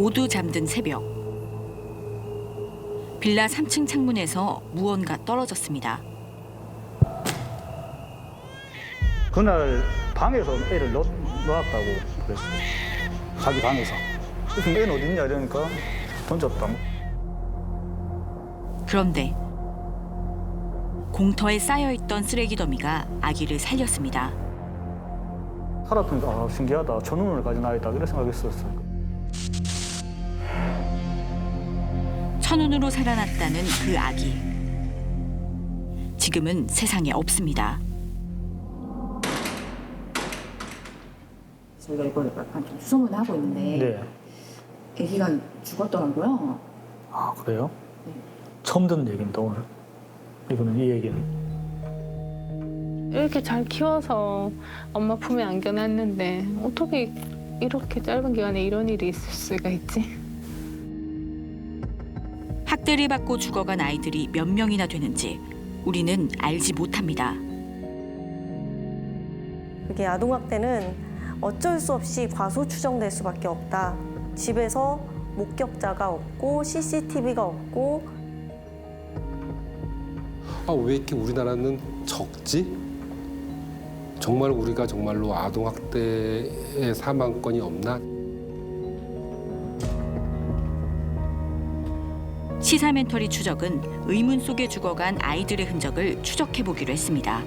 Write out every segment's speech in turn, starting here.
모두 잠든 새벽. 빌라 3층 창문에서 무언가 떨어졌습니다. 그날 방에서 애를 놓았다고 그랬어요. 자기 방에서. 그래서 애는 어딨냐 이러니까 던졌다. 그런데 공터에 쌓여있던 쓰레기 더미가 아기를 살렸습니다. 살았더니 신기하다. 천운을 가진 아이다. 그런 생각했었어요. 천운으로 살아났다는 그 아기. 지금은 세상에 없습니다. 저희가 이걸 약간 좀 수소문을 하고 있는데 네. 아기가 죽었더라고요. 아, 그래요? 네. 처음 듣는 얘기입니다, 오늘. 이거는 이 얘기는. 이렇게 잘 키워서 엄마 품에 안겨놨는데 어떻게 이렇게 짧은 기간에 이런 일이 있을 수가 있지? 학대를 받고 죽어간 아이들이 몇 명이나 되는지 우리는 알지 못합니다. 이게 아동학대는 어쩔 수 없이 과소 추정될 수밖에 없다. 집에서 목격자가 없고 CCTV가 없고 왜 이렇게 우리나라는 적지? 정말 우리가 정말로 아동학대의 사망건이 없나? 시사멘터리 추적은 의문 속에 죽어간 아이들의 흔적을 추적해 보기로 했습니다.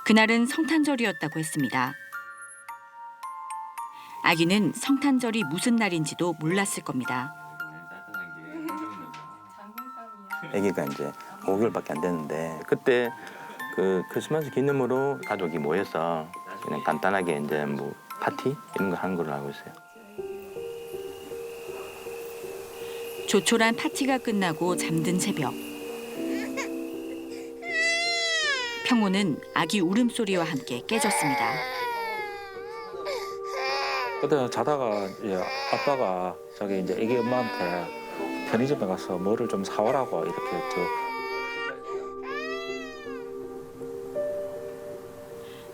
그날은 성탄절이었다고 했습니다. 아기는 성탄절이 무슨 날인지도 몰랐을 겁니다. 아기가 이제 5개월밖에 안 됐는데 그때 그 크리스마스 기념으로 가족이 모여서 그냥 간단하게 이제 뭐 파티 이런 거 한 걸로 알고 있어요. 조촐한 파티가 끝나고 잠든 새벽. 평호는 아기 울음소리와 함께 깨졌습니다. 그때 자다가 이제 아빠가 자기 이제 애기 엄마한테 편의점에 가서 뭐를 좀 사오라고 이렇게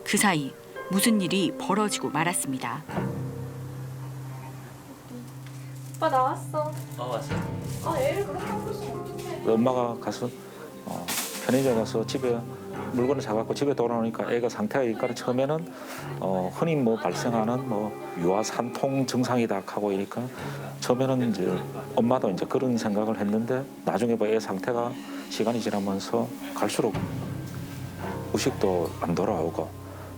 그 사이 무슨 일이 벌어지고 말았습니다. 오빠 나왔어. 왔어. 애를 그렇게 하고 있으면 어떡해. 엄마가 가서 편의점 가서 집에 물건을 사갖고 집에 돌아오니까 애가 상태가 일까를 처음에는 흔히 뭐 발생하는 뭐 유아산통 증상이다 하고 이니까 처음에는 이제 엄마도 이제 그런 생각을 했는데 나중에 애 상태가 시간이 지나면서 갈수록 의식도 안 돌아오고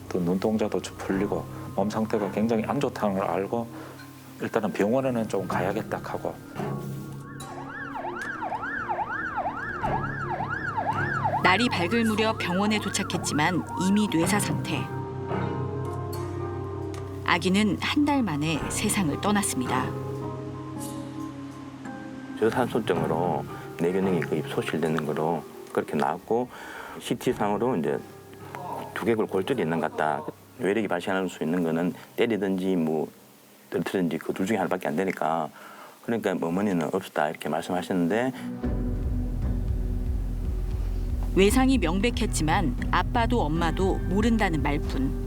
또 눈동자도 좀 풀리고 몸 상태가 굉장히 안 좋다는 걸 알고 일단은 병원에는 좀 가야겠다 하고. 날이 밝을 무렵 병원에 도착했지만 이미 뇌사 상태. 아기는 한 달 만에 세상을 떠났습니다. 저산소증으로 뇌기능이 거의 소실되는 거로 그렇게 나왔고 CT상으로 이제 두개골 골절이 있는 것 같다. 외력이 발생할 수 있는 거는 때리든지 뭐 떨어뜨리든지 그 둘 중에 하나밖에 안 되니까 그러니까 어머니는 없었다 이렇게 말씀하셨는데 외상이 명백했지만 아빠도 엄마도 모른다는 말뿐.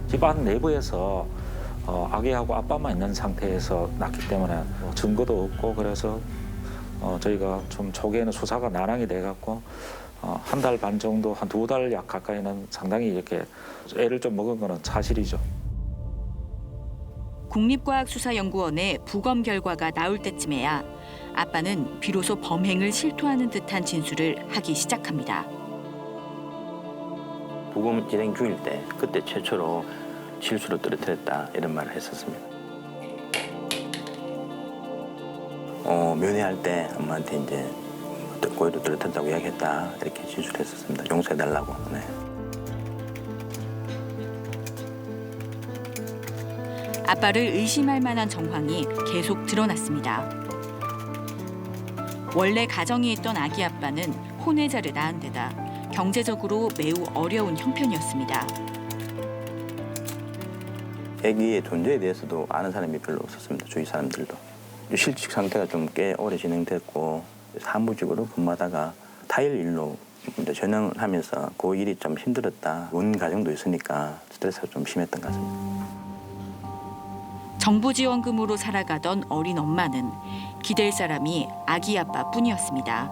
집안 내부에서 아기하고 아빠만 있는 상태에서 낳기 때문에 증거도 없고 그래서 저희가 좀 초기에는 수사가 난항이 돼갖고 한 달 반 정도, 한 2달 약 가까이는 상당히 이렇게 애를 좀 먹은 거는 사실이죠. 국립과학수사연구원의 부검 결과가 나올 때쯤에야 아빠는 비로소 범행을 실토하는 듯한 진술을 하기 시작합니다. 부검 진행 중일 때 그때 최초로 실수로 떨어뜨렸다 이런 말을 했었습니다. 면회할 때 엄마한테 이제 고의로 떨어뜨렸다고 이야기했다 이렇게 진술했었습니다. 용서해달라고. 네. 아빠를 의심할 만한 정황이 계속 드러났습니다. 원래 가정이 있던 아기 아빠는 혼외자를 낳은 데다 경제적으로 매우 어려운 형편이었습니다. 아기의 존재에 대해서도 아는 사람이 별로 없었습니다. 주위 사람들도. 실직 상태가 좀 꽤 오래 진행됐고 사무직으로 근무하다가 타일 일로 이제 전향을 하면서 그 일이 좀 힘들었다. 온 가정도 있으니까 스트레스가 좀 심했던 것 같습니다. 정부 지원금으로 살아가던 어린 엄마는 기댈 사람이 아기 아빠뿐이었습니다.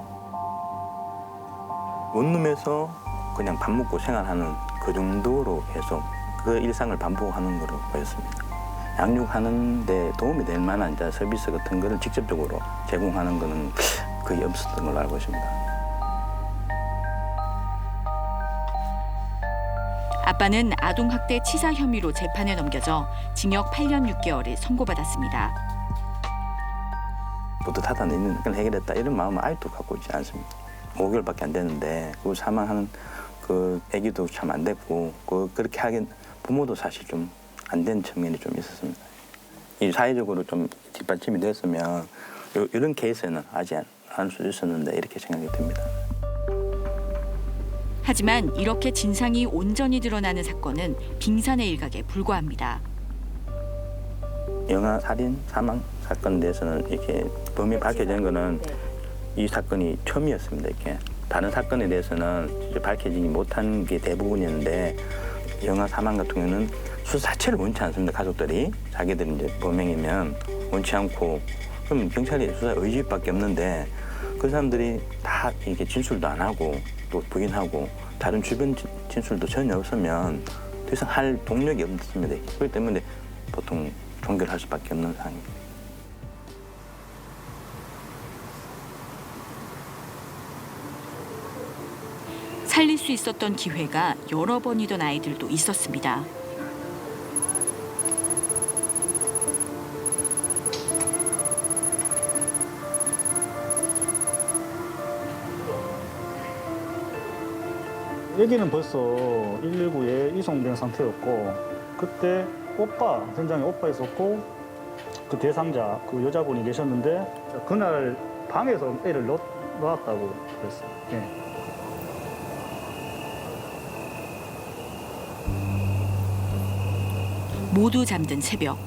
원룸에서 그냥 밥 먹고 생활하는 그 정도로 계속 그 일상을 반복하는 거로 보였습니다. 양육하는 데 도움이 될 만한 이제 서비스 같은 거를 직접적으로 제공하는 거는 거의 없었던 걸로 알고 있습니다. 아빠는 아동학대 치사 혐의로 재판에 넘겨져 징역 8년 6개월을 선고받았습니다. 뿌듯하다는 걸 해결했다 이런 마음은 아직도 갖고 있지 않습니다. 5개월밖에 안 되는데 그 사망하는 그 아기도 참 안 됐고 그렇게 하긴 부모도 사실 좀 안 된 측면이 좀 있었습니다. 이 사회적으로 좀 뒷받침이 됐으면 이런 케이스는 하지 않을 수 있었는데 이렇게 생각이 듭니다. 하지만 이렇게 진상이 온전히 드러나는 사건은 빙산의 일각에 불과합니다. 영아 살인 사망 사건에 대해서는 이렇게 범인이 밝혀진 거는 이 사건이 처음이었습니다. 이렇게 다른 사건에 대해서는 밝혀지지 못한 게 대부분이었는데 영아 사망 같은 경우는 수사 자체를 원치 않습니다. 가족들이 자기들이 이제 범행이면 원치 않고 그럼 경찰이 수사 의지밖에 없는데 그 사람들이 다 이렇게 진술도 안 하고 또 부인하고 다른 주변 진술도 전혀 없으면 더 이상 할 동력이 없습니다. 그렇기 때문에 보통 종결할 수밖에 없는 상황입니다. 살릴 수 있었던 기회가 여러 번이던 아이들도 있었습니다. 아기는 벌써 119에 이송된 상태였고 그때 현장에 오빠 있었고 그 대상자 그 여자분이 계셨는데 그날 방에서 애를 놓았다고 그랬어요. 예. 모두 잠든 새벽.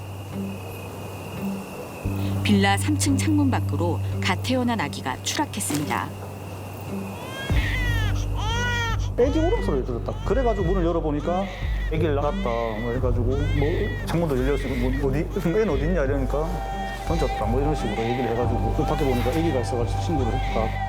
빌라 3층 창문 밖으로 갓 태어난 아기가 추락했습니다. 애기 울음소리를 들었다. 그래가지고 문을 열어보니까 애기를 낳았다. 뭐 해가지고 창문도 열렸고 애는 어디 있냐 이러니까 던졌다. 뭐 이런 식으로 얘기를 해가지고 그 밖에 보니까 애기가 있어가지고 신고를 했다.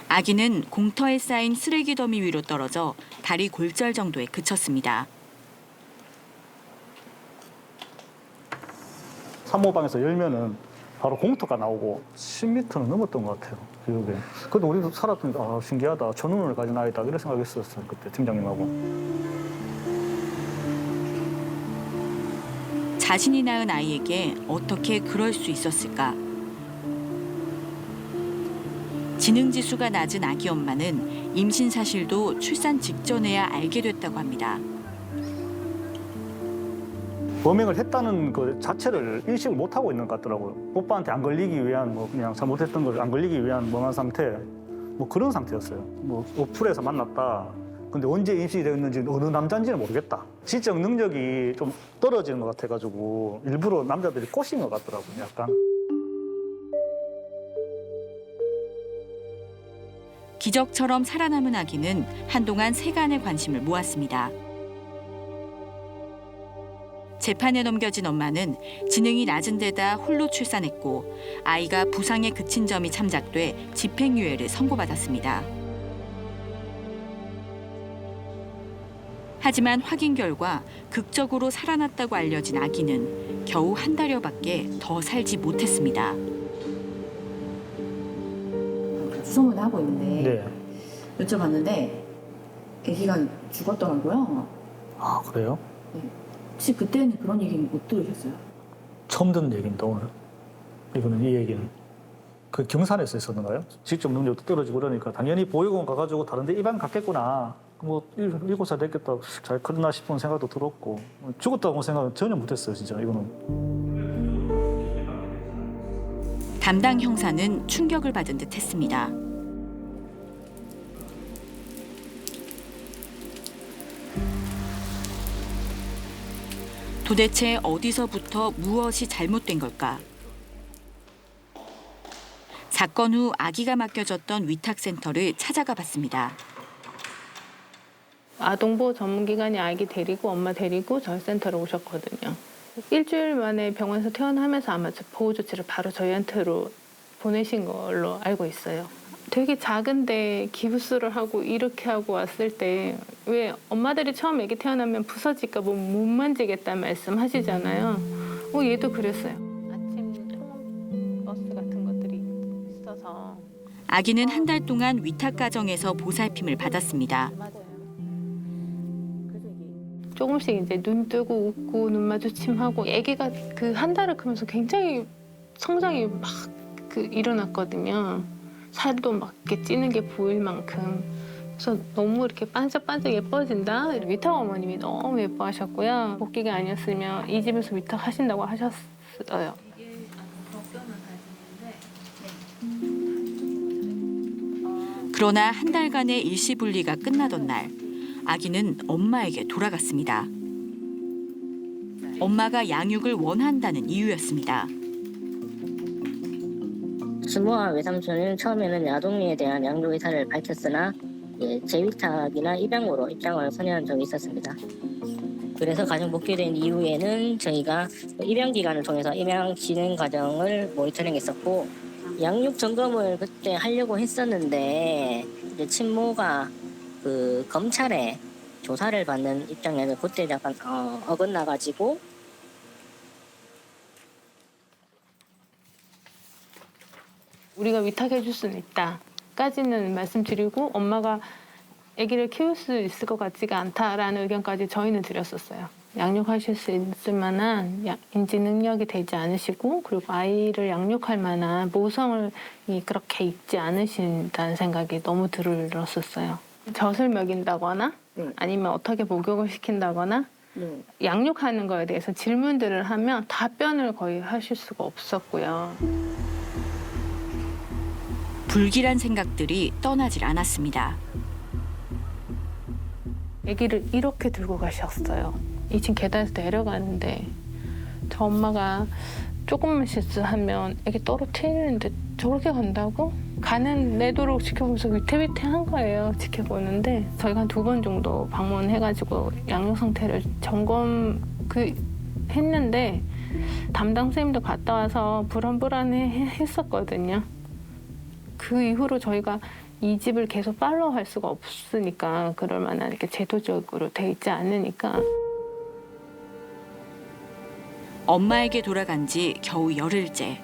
아기는 공터에 쌓인 쓰레기 더미 위로 떨어져 다리 골절 정도에 그쳤습니다. 사모방에서 열면은 바로 공터가 나오고 10m는 넘었던 것 같아요. 기억에. 근데 우리도 살았으니까 신기하다. 천운을 가진 아이다. 이런 생각했었어요. 그때 팀장님하고. 자신이 낳은 아이에게 어떻게 그럴 수 있었을까? 지능지수가 낮은 아기 엄마는 임신 사실도 출산 직전에야 알게 됐다고 합니다. 범행을 했다는 그 자체를 인식을 못 하고 있는 것 같더라고요. 오빠한테 안 걸리기 위한 그냥 잘못했던 걸 안 걸리기 위한 멍한 상태, 그런 상태였어요. 어플에서 만났다. 근데 언제 임신이 되었는지 어느 남자인지는 모르겠다. 지적 능력이 좀 떨어지는 것 같아가지고 일부러 남자들이 꼬신 것 같더라고요. 약간. 기적처럼 살아남은 아기는 한동안 세간의 관심을 모았습니다. 재판에 넘겨진 엄마는 지능이 낮은 데다 홀로 출산했고 아이가 부상에 그친 점이 참작돼 집행유예를 선고받았습니다. 하지만 확인 결과 극적으로 살아났다고 알려진 아기는 겨우 한 달여밖에 더 살지 못했습니다. 수소문을 하고 있는데 네. 여쭤봤는데 아기가 죽었더라고요. 아, 그래요? 네. 혹시 그때는 그런 얘기는 못 들으셨어요? 처음 듣는 얘기입니다, 오늘. 이거는 이 얘기는. 그 경산에서 있었는가요? 직접 능력도 떨어지고 그러니까 당연히 보육원 가가지고 다른데 입양 갔겠구나. 뭐 7살 됐겠다. 잘 컸나 싶은 생각도 들었고 죽었다고 생각은 전혀 못했어요. 진짜 이거는. 담당 형사는 충격을 받은 듯 했습니다. 도대체 어디서부터 무엇이 잘못된 걸까? 사건 후 아기가 맡겨졌던 위탁센터를 찾아가 봤습니다. 아동보호 전문기관이 아기 데리고 엄마 데리고 저희 센터로 오셨거든요. 일주일 만에 병원에서 퇴원하면서 아마 보호 조치를 바로 저희한테로 보내신 걸로 알고 있어요. 되게 작은데 기부스를 하고 이렇게 하고 왔을 때 왜 엄마들이 처음 아기 태어나면 부서질까 뭐 못 만지겠다는 말씀 하시잖아요. 얘도 그랬어요. 아침 통원 버스 같은 것들이 있어서 아기는 한 달 동안 위탁가정에서 보살핌을 받았습니다. 조금씩 이제 눈 뜨고 웃고 눈 마주침하고 아기가 그 한 달을 크면서 굉장히 성장이 막 일어났거든요. 살도 막 이렇게 찌는 게 보일 만큼. 그래서 너무 이렇게 반짝반짝 예뻐진다. 위탁 어머님이 너무 예뻐하셨고요. 복귀가 아니었으면 이 집에서 위탁하신다고 하셨어요. 그러나 한 달간의 일시분리가 끝나던 날 아기는 엄마에게 돌아갔습니다. 엄마가 양육을 원한다는 이유였습니다. 주모와 외삼촌은 처음에는 아동리에 대한 양육 의사를 밝혔으나 재위탁이나 입양으로 입장을 선회한 적이 있었습니다. 그래서 가정 복귀된 이후에는 저희가 입양 기간을 통해서 입양 진행 과정을 모니터링했었고 양육 점검을 그때 하려고 했었는데 이제 친모가 그 검찰에 조사를 받는 입장에서 그때 약간 어긋나가지고 우리가 위탁해 줄 수는 있다까지는 말씀드리고 엄마가 아기를 키울 수 있을 것 같지가 않다라는 의견까지 저희는 드렸었어요. 양육하실 수 있을 만한 인지 능력이 되지 않으시고 그리고 아이를 양육할 만한 모성을 그렇게 있지 않으신다는 생각이 너무 들었었어요. 젖을 먹인다거나 아니면 어떻게 목욕을 시킨다거나 양육하는 거에 대해서 질문들을 하면 답변을 거의 하실 수가 없었고요. 불길한 생각들이 떠나질 않았습니다. 아기를 이렇게 들고 가셨어요. 2층 계단에서 내려가는데 저 엄마가 조금만 실수하면 아기 떨어뜨리는데 저렇게 간다고? 가는 내도록 지켜보면서 위태위태한 거예요. 지켜보는데 저희가 한 2번 정도 방문해가지고 양육 상태를 했는데 담당 선생님도 갔다 와서 불안불안했었거든요. 그 이후로 저희가 이 집을 계속 팔로우할 수가 없으니까 그럴 만한 이렇게 제도적으로 돼 있지 않으니까. 엄마에게 돌아간 지 겨우 열흘째.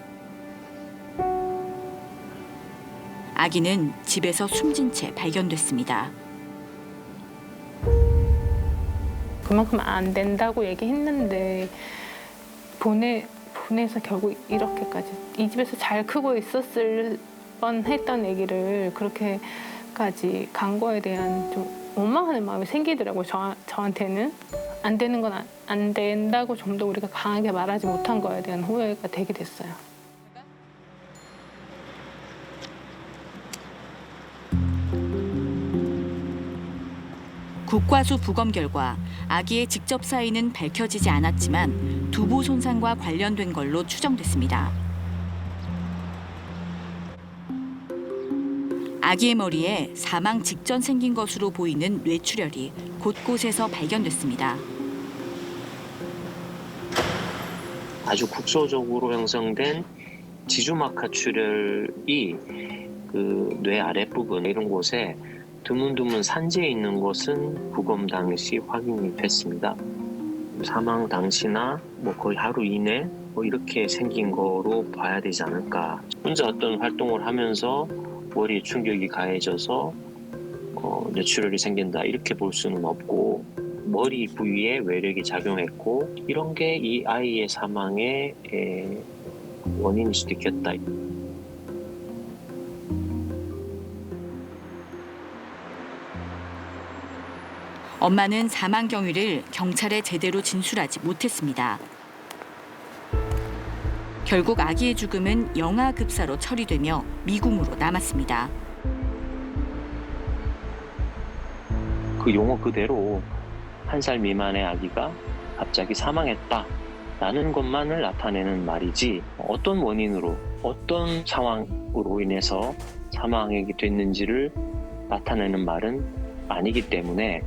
아기는 집에서 숨진 채 발견됐습니다. 그만큼 안 된다고 얘기했는데 보내서 결국 이렇게까지 이 집에서 잘 크고 있었을 뻔했던 아기를 그렇게까지 간 거에 대한 좀 원망하는 마음이 생기더라고요. 저한테는 안 되는 건 안 된다고 좀 더 우리가 강하게 말하지 못한 거에 대한 후회가 되게 됐어요. 국과수 부검 결과 아기의 직접 사인은 밝혀지지 않았지만 두부 손상과 관련된 걸로 추정됐습니다. 아기의 머리에 사망 직전 생긴 것으로 보이는 뇌출혈이 곳곳에서 발견됐습니다. 아주 국소적으로 형성된 지주막하 출혈이 그 뇌 아랫부분 이런 곳에 드문드문 산재해 있는 것은 부검 당시 확인이 됐습니다. 사망 당시나 뭐 거의 하루 이내 뭐 이렇게 생긴 거로 봐야 되지 않을까. 혼자 어떤 활동을 하면서 머리에 충격이 가해져서 뇌출혈이 생긴다 이렇게 볼 수는 없고 머리 부위에 외력이 작용했고 이런 게 이 아이의 사망의 원인일 수도 있겠다. 엄마는 사망 경위를 경찰에 제대로 진술하지 못했습니다. 결국 아기의 죽음은 영아급사로 처리되며 미궁으로 남았습니다. 그 용어 그대로 1살 미만의 아기가 갑자기 사망했다라는 것만을 나타내는 말이지 어떤 원인으로 어떤 상황으로 인해서 사망하게 됐는지를 나타내는 말은 아니기 때문에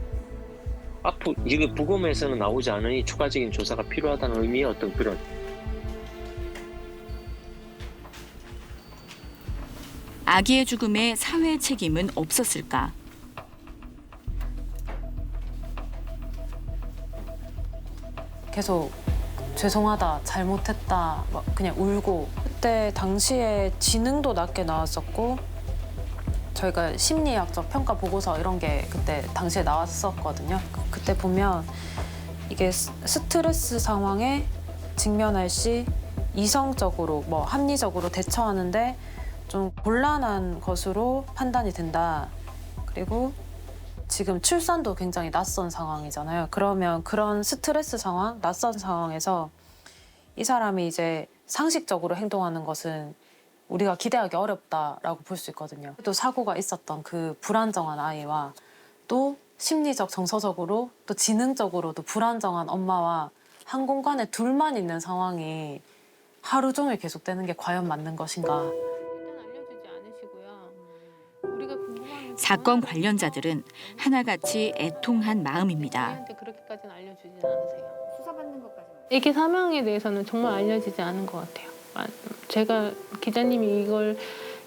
앞으로 이게 부검에서는 나오지 않으니 추가적인 조사가 필요하다는 의미의 어떤 그런 아기의 죽음에 사회의 책임은 없었을까? 계속 죄송하다, 잘못했다, 막 그냥 울고. 그때 당시에 지능도 낮게 나왔었고 저희가 심리학적 평가 보고서 이런 게 그때 당시에 나왔었거든요. 그때 보면 이게 스트레스 상황에 직면할 시 이성적으로 뭐 합리적으로 대처하는데 좀 곤란한 것으로 판단이 된다. 그리고 지금 출산도 굉장히 낯선 상황이잖아요. 그러면 그런 스트레스 상황, 낯선 상황에서 이 사람이 이제 상식적으로 행동하는 것은 우리가 기대하기 어렵다라고 볼 수 있거든요. 또 사고가 있었던 그 불안정한 아이와 또 심리적, 정서적으로 또 지능적으로도 불안정한 엄마와 한 공간에 둘만 있는 상황이 하루 종일 계속되는 게 과연 맞는 것인가. 사건 관련자들은 하나같이 애통한 마음입니다. 저희한테 그렇게까지는 알려주진 않으세요. 수사받는 것까지. 애기 사망에 대해서는 정말 알려지지 않은 것 같아요. 제가 기자님이 이걸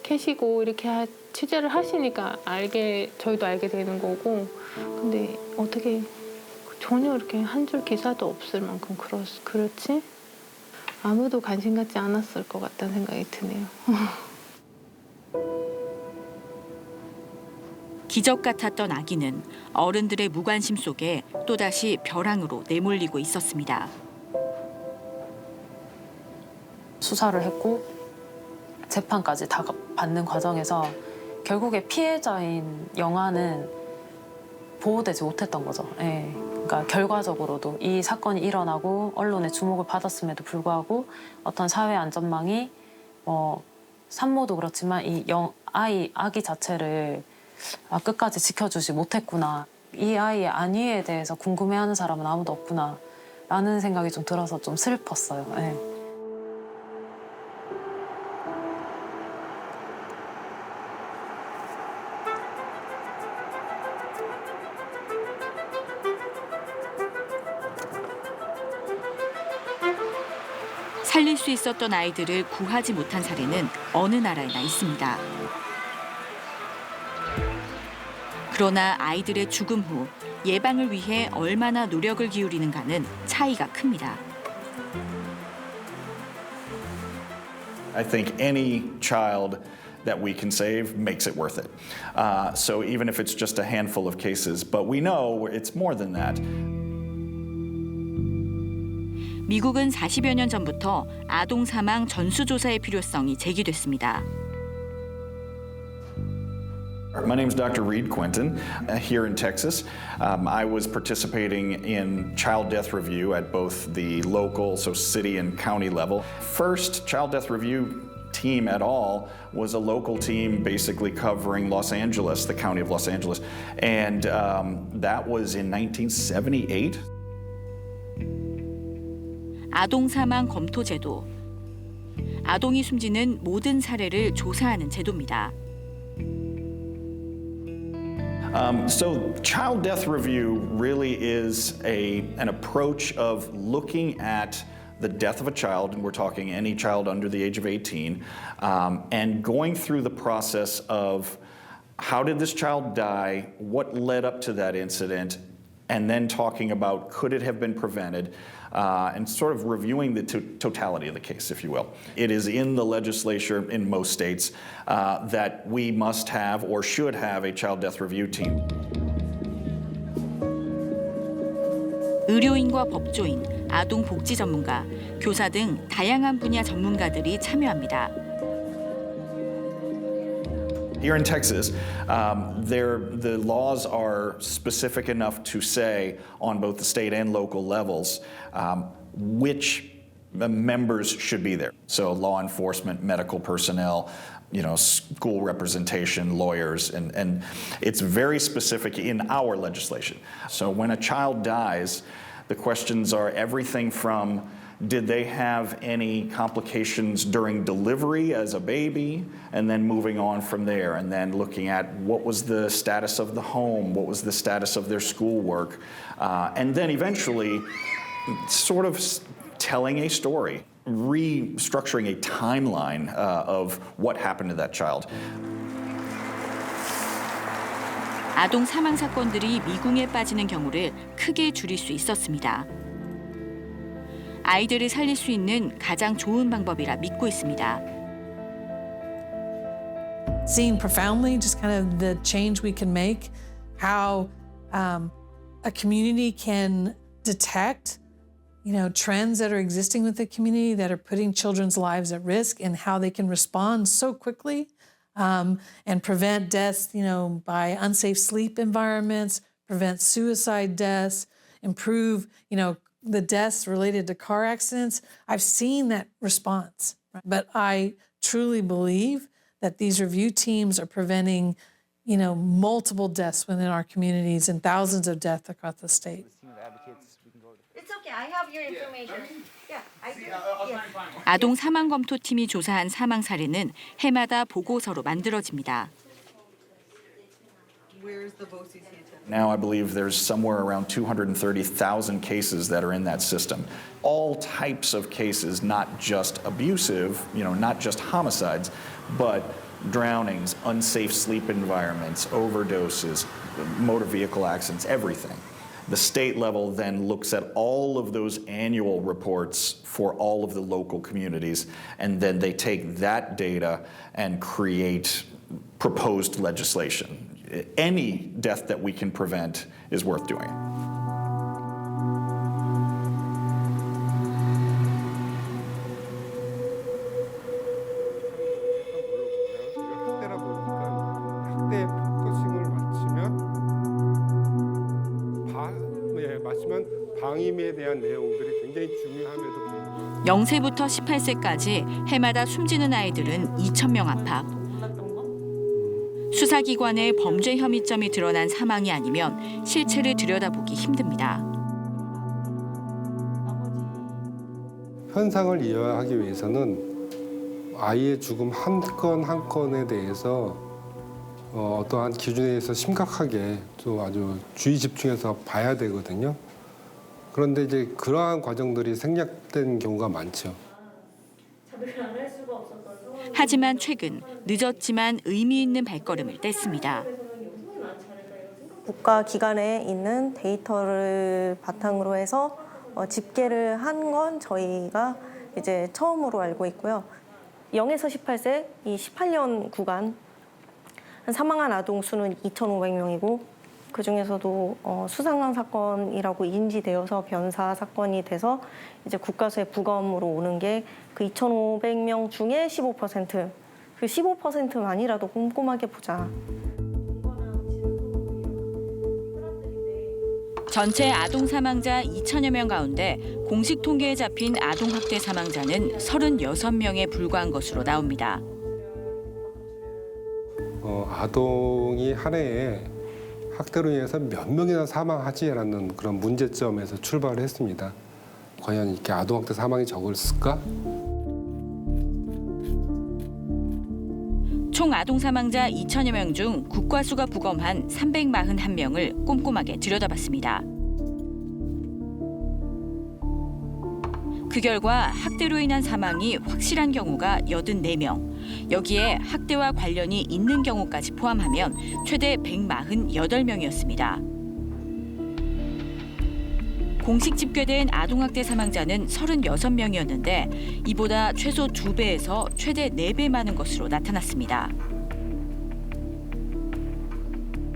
캐시고 이렇게 취재를 하시니까 저희도 알게 되는 거고, 근데 어떻게 전혀 이렇게 한 줄 기사도 없을 만큼 그렇지? 아무도 관심 갖지 않았을 것 같다는 생각이 드네요. 기적 같았던 아기는 어른들의 무관심 속에 또다시 벼랑으로 내몰리고 있었습니다. 수사를 했고 재판까지 다 받는 과정에서 결국에 피해자인 영아는 보호되지 못했던 거죠. 예. 그러니까 결과적으로도 이 사건이 일어나고 언론의 주목을 받았음에도 불구하고 어떤 사회 안전망이 산모도 그렇지만 이 아기 자체를 끝까지 지켜주지 못했구나. 이 아이의 안위에 대해서 궁금해하는 사람은 아무도 없구나 라는 생각이 좀 들어서 좀 슬펐어요. 예. 살릴 수 있었던 아이들을 구하지 못한 사례는 어느 나라에나 있습니다. 그러나 아이들의 죽음 후 예방을 위해 얼마나 노력을 기울이는가는 차이가 큽니다. I think any child that we can save makes it worth it. So even if it's just a handful of cases, but we know it's more than that. 미국은 40여 년 전부터 아동 사망 전수조사의 필요성이 제기됐습니다. My name is Dr. Reed Quinton here in Texas. I was participating in child death review at both the local, so city and county level. First child death review team at all was a local team basically covering Los Angeles, the county of Los Angeles. And that was in 1978. 아동 사망 검토 제도. 아동이 숨지는 모든 사례를 조사하는 제도입니다. So child death review really is an approach of looking at the death of a child, and we're talking any child under the age of 18, and going through the process of how did this child die, what led up to that incident, and then talking about could it have been prevented, and sort of reviewing the totality of the case, if you will. It is in the legislature in most states that we must have or should have a child death review team. 의료인 의료인과 법조인, 아동복지 전문가, 교사 등 다양한 분야 전문가들이 참여합니다. Here in Texas, the laws are specific enough to say on both the state and local levels which members should be there. So law enforcement, medical personnel, school representation, lawyers, and it's very specific in our legislation. So when a child dies, the questions are everything from did they have any complications during delivery as a baby, and then moving on from there, and then looking at what was the status of the home, what was the status of their schoolwork, and then eventually sort of telling a story, restructuring a timeline of what happened to that child. 아동 사망 사건들이 미궁에 빠지는 경우를 크게 줄일 수 있었습니다. 아이들을 살릴 수 있는 가장 좋은 방법이라 믿고 있습니다. Seeing profoundly just kind of the change we can make, how a community can detect trends that are existing with the community that are putting children's lives at risk and how they can respond so quickly and prevent deaths, by unsafe sleep environments, prevent suicide deaths, improve, the deaths related to car accidents. I've seen that response, but I truly believe that these review teams are preventing, multiple deaths within our communities and thousands of deaths across the state. It's okay. I have your information. Yeah, I do. Yeah. 아동 사망 검토팀이 조사한 사망 사례는 해마다 보고서로 만들어집니다. Now I believe there's somewhere around 230,000 cases that are in that system. All types of cases, not just abusive, not just homicides, but drownings, unsafe sleep environments, overdoses, motor vehicle accidents, everything. The state level then looks at all of those annual reports for all of the local communities, and then they take that data and create proposed legislation. Any death that we can prevent is worth doing. 학대 포커싱을 맞추면 방임에 대한 내용들이 굉장히 중요함에도 불구하고 0세부터 18세까지 해마다 숨지는 아이들은 2,000명 안팎. 수사기관의 범죄 혐의점이 드러난 사망이 아니면 실체를 들여다보기 힘듭니다. 현상을 이해하기 위해서는 아이의 죽음 한 건 한 건에 대해서 어떠한 기준에 의해서 심각하게 또 아주 주의 집중해서 봐야 되거든요. 그런데 이제 그러한 과정들이 생략된 경우가 많죠. 하지만 최근 늦었지만 의미 있는 발걸음을 뗐습니다. 국가 기관에 있는 데이터를 바탕으로 해서 집계를 한 건 저희가 이제 처음으로 알고 있고요. 0에서 18세 이 18년 구간 사망한 아동 수는 2,500명이고 그 중에서도 수상한 사건이라고 인지되어서 변사 사건이 돼서 이제 국가수의 부검으로 오는 게 그 2,500명 중에 15%, 그 15%만이라도 꼼꼼하게 보자. 전체 아동 사망자 2천여 명 가운데 공식 통계에 잡힌 아동 학대 사망자는 36명에 불과한 것으로 나옵니다. 아동이 한 해에 학대로 인해서 몇 명이나 사망하지라는 그런 문제점에서 출발을 했습니다. 과연 이렇게 아동학대 사망이 적을까? 총 아동 사망자 2천여 명 중 국과수가 부검한 341명을 꼼꼼하게 들여다봤습니다. 그 결과 학대로 인한 사망이 확실한 경우가 84명, 여기에 학대와 관련이 있는 경우까지 포함하면 최대 148명이었습니다. 공식 집계된 아동학대 사망자는 36명이었는데 이보다 최소 2배에서 최대 4배 많은 것으로 나타났습니다.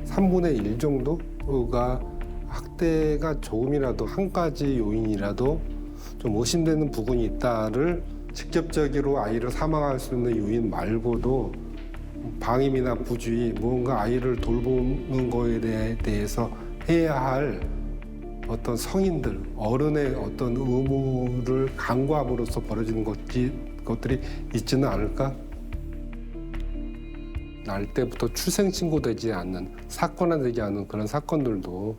3분의 1 정도가 학대가 조금이라도 한 가지 요인이라도 좀 의심되는 부분이 있다를 직접적으로 아이를 사망할 수 있는 요인 말고도 방임이나 부주의, 무언가 아이를 돌보는 거에 대해서 해야 할 어떤 성인들, 어른의 어떤 의무를 간과함으로써 벌어지는 것들이 있지는 않을까? 날 때부터 출생신고되지 않는, 사건화되지 않는 그런 사건들도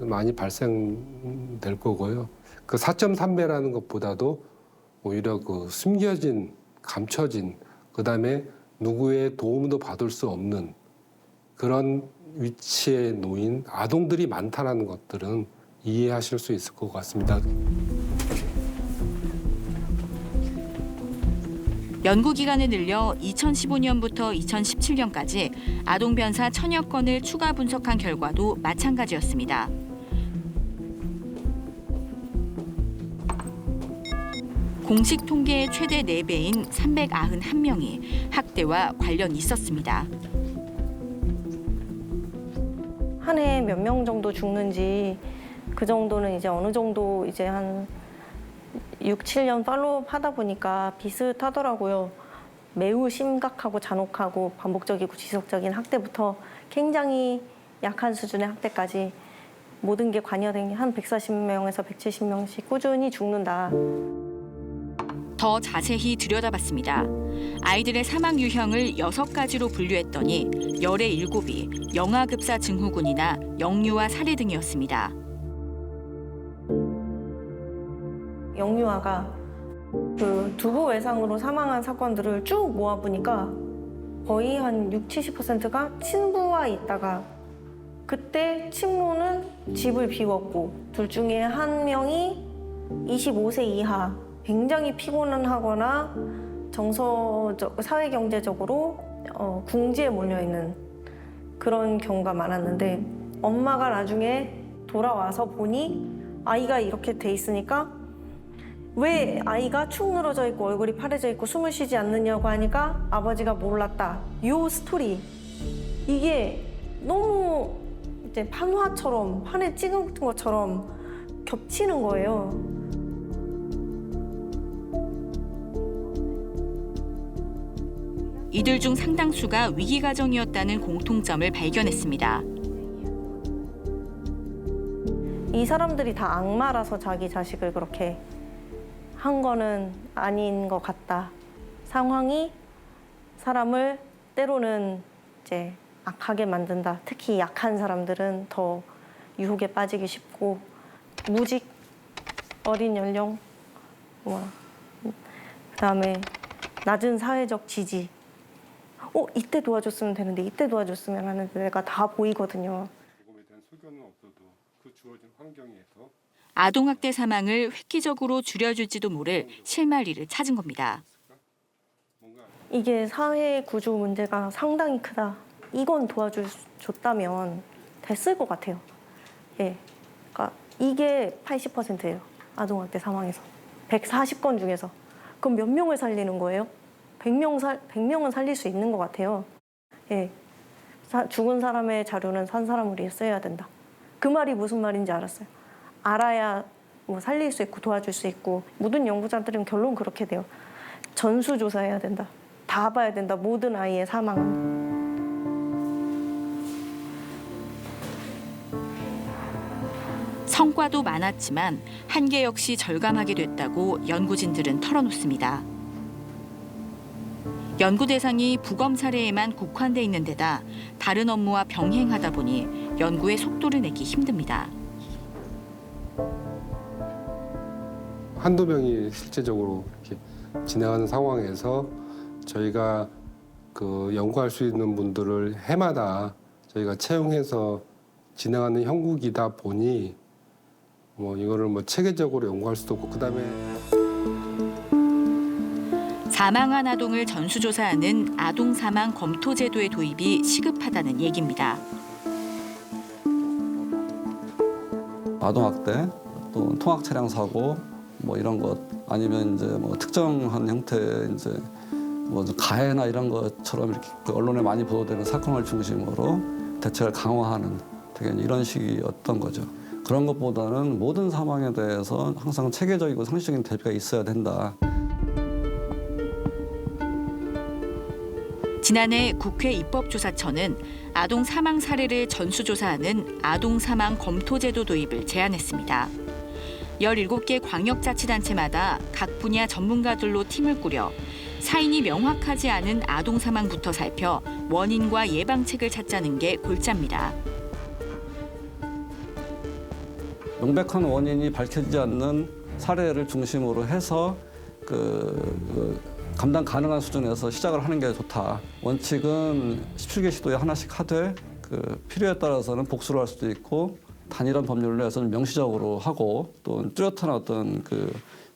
많이 발생될 거고요. 그 4.3배라는 것보다도 오히려 그 숨겨진, 감춰진, 그다음에 누구의 도움도 받을 수 없는 그런 위치에 놓인 아동들이 많다는 것들은 이해하실 수 있을 것 같습니다. 연구 기간을 늘려 2015년부터 2017년까지 아동 변사 1000여 건을 추가 분석한 결과도 마찬가지였습니다. 공식 통계의 최대 4배인 391명이 학대와 관련이 있었습니다. 한 해에 몇 명 정도 죽는지 그 정도는 이제 어느 정도 이제 한 6, 7년 팔로우업 하다 보니까 비슷하더라고요. 매우 심각하고 잔혹하고 반복적이고 지속적인 학대부터 굉장히 약한 수준의 학대까지 모든 게 관여된 게 한 140명에서 170명씩 꾸준히 죽는다. 더 자세히 들여다봤습니다. 아이들의 사망 유형을 6가지로 분류했더니 열의 7이 영아급사 증후군이나 영유아 살해 등이었습니다. 영유아가 그 두부 외상으로 사망한 사건들을 쭉 모아보니까 거의 한 60, 70%가 친부와 있다가 그때 친모는 집을 비웠고 둘 중에 한 명이 25세 이하 굉장히 피곤하거나 정서적, 사회경제적으로 궁지에 몰려있는 그런 경우가 많았는데 엄마가 나중에 돌아와서 보니 아이가 이렇게 돼 있으니까 왜 아이가 축 늘어져 있고 얼굴이 파래져 있고 숨을 쉬지 않느냐고 하니까 아버지가 몰랐다. 요 스토리. 이게 너무 이제 판화처럼, 판에 찍은 것처럼 겹치는 거예요. 이들 중 상당수가 위기 가정이었다는 공통점을 발견했습니다. 이 사람들이 다 악마라서 자기 자식을 그렇게 한 거는 아닌 것 같다. 상황이 사람을 때로는 이제 악하게 만든다. 특히 약한 사람들은 더 유혹에 빠지기 쉽고 무직, 어린 연령, 그다음에 낮은 사회적 지지. 이때 도와줬으면 되는데 이때 도와줬으면 하는 데가 다 보이거든요. 죽음에 대한 소견은 없어도 그 주어진 환경에서 아동학대 사망을 획기적으로 줄여줄지도 모를 실마리를 찾은 겁니다. 이게 사회 구조 문제가 상당히 크다. 이건 도와줬다면 됐을 것 같아요. 예, 그러니까 이게 80%예요. 아동학대 사망에서 140건 중에서 그럼 몇 명을 살리는 거예요? 100명은 살릴 수 있는 것 같아요. 예, 죽은 사람의 자료는 산 사람으로 써야 된다. 그 말이 무슨 말인지 알았어요. 알아야 뭐 살릴 수 있고 도와줄 수 있고 모든 연구자들은 결론 그렇게 돼요. 전수조사해야 된다. 다 봐야 된다. 모든 아이의 사망은. 성과도 많았지만 한계 역시 절감하게 됐다고 연구진들은 털어놓습니다. 연구 대상이 부검 사례에만 국한돼 있는 데다 다른 업무와 병행하다 보니 연구에 속도를 내기 힘듭니다. 한두 명이 실제적으로 이렇게 진행하는 상황에서 저희가 그 연구할 수 있는 분들을 해마다 저희가 채용해서 진행하는 형국이다 보니 이거를 체계적으로 연구할 수도 없고 그다음에 사망한 아동을 전수조사하는 아동 사망 검토 제도의 도입이 시급하다는 얘기입니다. 아동학대, 또 통학 차량 사고 이런 것 아니면 이제 특정한 형태의 이제 가해나 이런 것처럼 이렇게 언론에 많이 보도되는 사건을 중심으로 대책을 강화하는 되게 이런 식이었던 거죠. 그런 것보다는 모든 사망에 대해서 항상 체계적이고 상식적인 대비가 있어야 된다. 지난해 국회 입법조사처는 아동 사망 사례를 전수조사하는 아동 사망 검토제도 도입을 제안했습니다. 17개 광역자치단체마다 각 분야 전문가들로 팀을 꾸려 사인이 명확하지 않은 아동 사망부터 살펴 원인과 예방책을 찾자는 게 골자입니다. 명백한 원인이 밝혀지지 않는 사례를 중심으로 해서 감당 가능한 수준에서 시작을 하는 게 좋다. 원칙은 17개 시도에 하나씩 하되 필요에 따라서는 복수를 할 수도 있고 단일한 법률을 내서는 명시적으로 하고 또 뚜렷한 어떤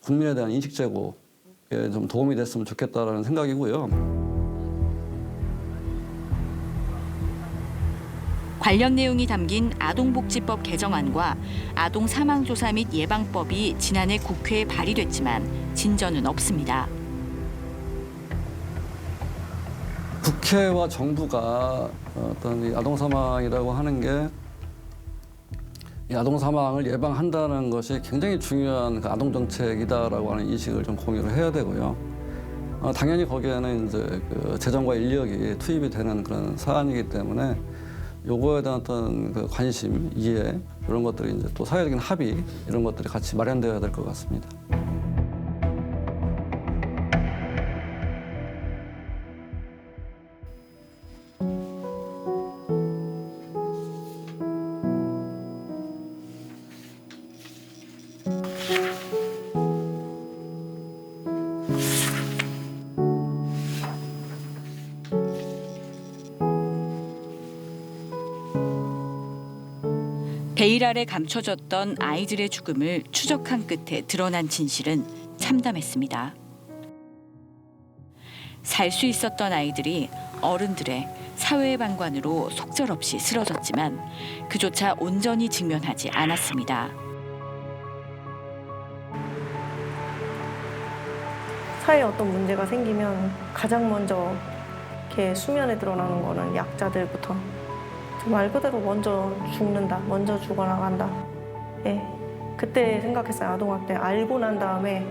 국민에 대한 인식 제고에 좀 도움이 됐으면 좋겠다라는 생각이고요. 관련 내용이 담긴 아동복지법 개정안과 아동 사망조사 및 예방법이 지난해 국회에 발의됐지만 진전은 없습니다. 국회와 정부가 어떤 이 아동 사망이라고 하는 게 이 아동 사망을 예방한다는 것이 굉장히 중요한 아동 정책이다라고 하는 인식을 좀 공유를 해야 되고요. 당연히 거기에는 이제 재정과 인력이 투입이 되는 그런 사안이기 때문에 요거에 대한 어떤 관심, 이해 이런 것들이 이제 또 사회적인 합의 이런 것들이 같이 마련되어야 될 것 같습니다. 베일 아래 감춰졌던 아이들의 죽음을 추적한 끝에 드러난 진실은 참담했습니다. 살 수 있었던 아이들이 어른들의 사회의 방관으로 속절없이 쓰러졌지만 그조차 온전히 직면하지 않았습니다. 사회에 어떤 문제가 생기면 가장 먼저 이렇게 수면에 드러나는 거는 약자들부터 말 그대로 먼저 죽는다, 먼저 죽어나간다. 예, 그때 생각했어요. 아동학대 알고 난 다음에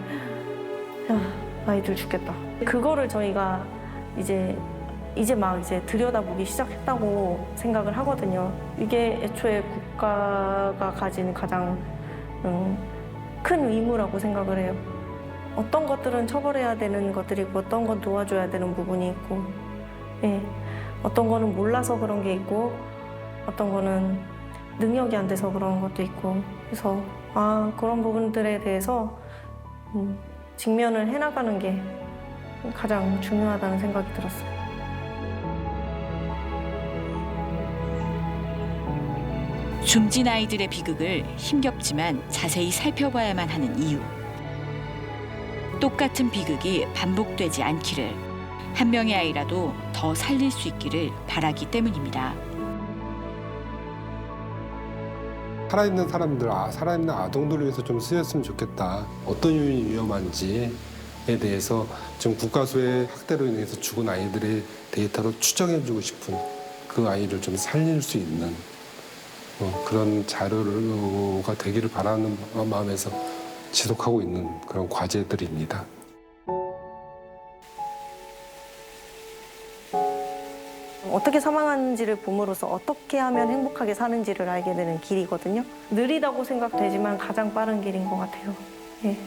아이들 죽겠다. 그거를 저희가 이제 막 들여다보기 시작했다고 생각을 하거든요. 이게 애초에 국가가 가진 가장 큰 의무라고 생각을 해요. 어떤 것들은 처벌해야 되는 것들이고 어떤 건 도와줘야 되는 부분이 있고, 예, 어떤 거는 몰라서 그런 게 있고. 어떤 거는 능력이 안 돼서 그런 것도 있고 그래서 그런 부분들에 대해서 직면을 해나가는 게 가장 중요하다는 생각이 들었어요. 숨진 아이들의 비극을 힘겹지만 자세히 살펴봐야만 하는 이유. 똑같은 비극이 반복되지 않기를, 한 명의 아이라도 더 살릴 수 있기를 바라기 때문입니다. 살아있는 사람들, 살아있는 아동들을 위해서 좀 쓰였으면 좋겠다. 어떤 요인이 위험한지에 대해서 지금 국가수의 학대로 인해서 죽은 아이들의 데이터로 추정해주고 싶은 그 아이를 좀 살릴 수 있는 그런 자료가 되기를 바라는 마음에서 지속하고 있는 그런 과제들입니다. 어떻게 사망하는지를 봄으로써 어떻게 하면 행복하게 사는지를 알게 되는 길이거든요. 느리다고 생각되지만 가장 빠른 길인 것 같아요. 예.